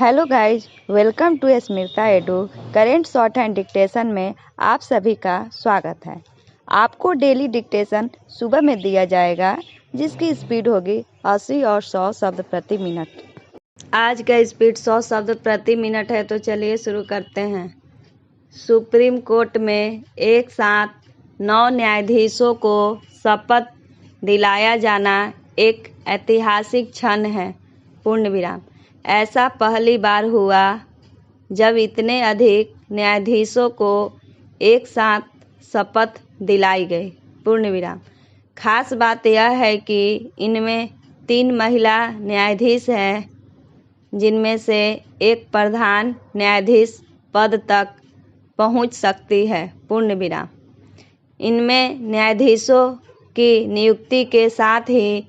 Hello guys, welcome to Smita Edu. Current shorthand dictation में आप सभी का स्वागत है। आपको डेली डिक्टेशन सुबह में दिया जाएगा, जिसकी स्पीड होगी 80 और 100 शब्द प्रति मिनट। आज का स्पीड 100 शब्द प्रति मिनट है, तो चलिए शुरू करते हैं। सुप्रीम कोर्ट में एक साथ 9 न्यायाधीशों को शपथ दिलाया जाना एक ऐतिहासिक क्षण है। पूर्ण विराम। ऐसा पहली बार हुआ जब इतने अधिक न्यायाधीशों को एक साथ शपथ दिलाई गई। पूर्ण विराम। खास बात यह है कि इनमें 3 महिला न्यायाधीश हैं, जिनमें से एक प्रधान न्यायाधीश पद तक पहुंच सकती है। पूर्ण विराम। इनमें न्यायाधीशों की नियुक्ति के साथ ही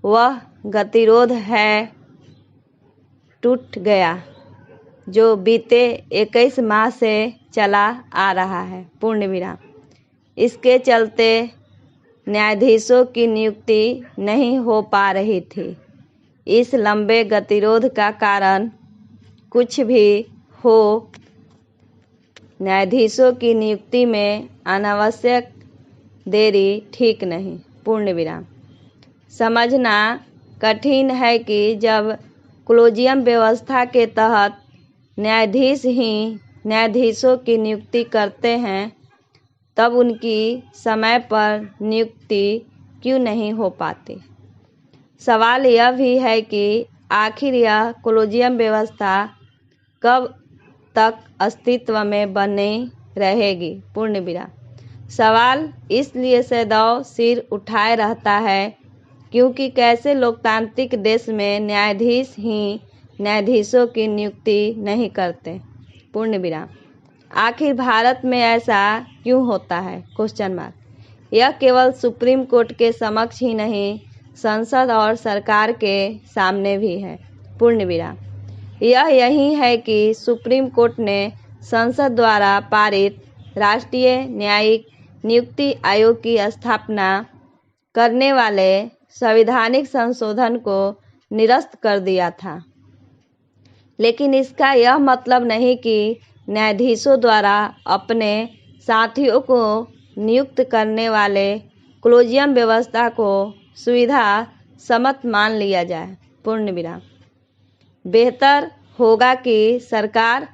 वह गतिरोध है टूट गया जो बीते 21 माह से चला आ रहा है। पूर्ण विराम। इसके चलते न्यायाधीशों की नियुक्ति नहीं हो पा रही थी। इस लंबे गतिरोध का कारण कुछ भी हो, न्यायाधीशों की नियुक्ति में अनावश्यक देरी ठीक नहीं। पूर्ण विराम। समझना कठिन है कि जब कोलेजियम व्यवस्था के तहत न्यायाधीश ही न्यायाधीशों की नियुक्ति करते हैं, तब उनकी समय पर नियुक्ति क्यों नहीं हो पाती। सवाल यह भी है कि आखिर यह कोलेजियम व्यवस्था कब तक अस्तित्व में बनी रहेगी। पूर्ण विराम। सवाल इसलिए सदैव सिर उठाए रहता है क्योंकि कैसे लोकतांत्रिक देश में न्यायाधीश ही न्यायाधीशों की नियुक्ति नहीं करते। पूर्ण विराम। आखिर भारत में ऐसा क्यों होता है? Question mark. यह केवल सुप्रीम कोर्ट के समक्ष ही नहीं, संसद और सरकार के सामने भी है। पूर्ण विराम। यही है कि सुप्रीम कोर्ट ने संसद द्वारा पारित राष्ट्रीय न्यायिक नियुक्ति आयोग की स्थापना करने वाले संवैधानिक संशोधन को निरस्त कर दिया था। लेकिन इसका यह मतलब नहीं कि न्यायाधीशों द्वारा अपने साथियों को नियुक्त करने वाले कोलेजियम व्यवस्था को सुविधा सम्मत मान लिया जाए। पूर्ण विराम। बेहतर होगा कि सरकार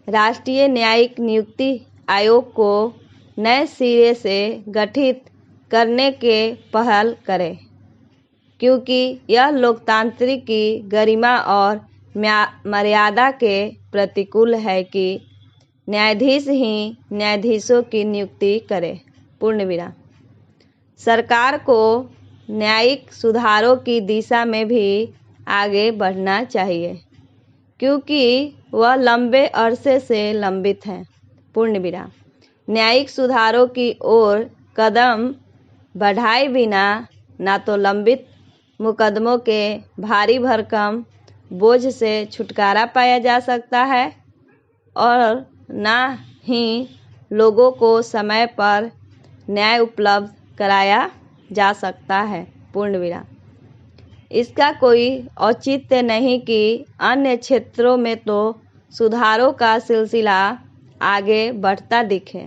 राष्ट्रीय न्यायिक नियुक्ति आयोग को नए सिरे से गठित करने के पहल करे, क्योंकि यह लोकतांत्रिक की गरिमा और मर्यादा के प्रतिकूल है कि न्यायाधीश ही न्यायाधीशों की नियुक्ति करे। पूर्ण विराम। सरकार को न्यायिक सुधारों की दिशा में भी आगे बढ़ना चाहिए, क्योंकि वह लंबे अरसे से लंबित है। पूर्ण विराम। न्यायिक सुधारों की ओर कदम बढ़ाए बिना ना तो लंबित मुकदमों के भारी भरकम बोझ से छुटकारा पाया जा सकता है और ना ही लोगों को समय पर न्याय उपलब्ध कराया जा सकता है। पूर्ण विराम। इसका कोई औचित्य नहीं कि अन्य क्षेत्रों में तो सुधारों का सिलसिला आगे बढ़ता दिखे,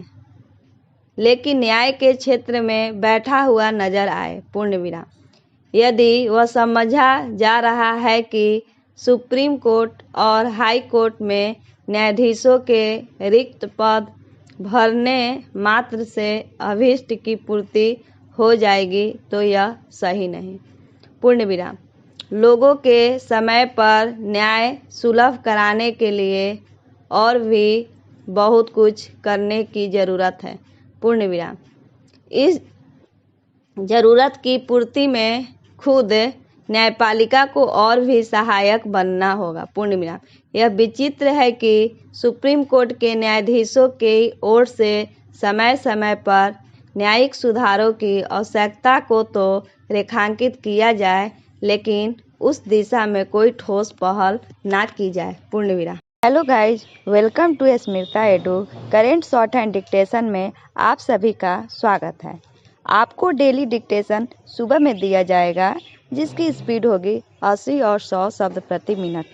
लेकिन न्याय के क्षेत्र में बैठा हुआ नजर आए। पूर्ण विराम। यदि वह समझा जा रहा है कि सुप्रीम कोर्ट और हाई कोर्ट में न्यायाधीशों के रिक्त पद भरने मात्र से अभीष्ट की पूर्ति हो जाएगी, तो यह सही नहीं। पूर्ण विराम। लोगों के समय पर न्याय सुलभ कराने के लिए और भी बहुत कुछ करने की ज़रूरत है। पूर्ण विराम। इस ज़रूरत की पूर्ति में खुद न्यायपालिका को और भी सहायक बनना होगा। पूर्ण विराम। यह विचित्र है कि सुप्रीम कोर्ट के न्यायाधीशों की ओर से समय समय पर न्यायिक सुधारों की आवश्यकता को तो रेखांकित किया जाए, लेकिन उस दिशा में कोई ठोस पहल ना की जाए। पूर्ण विराम। Hello guys, welcome to Smita Edu. Current shorthand dictation में आप सभी का स्वागत है। आपको डेली डिक्टेशन सुबह में दिया जाएगा, जिसकी स्पीड होगी 80 और 100 शब्द प्रति मिनट।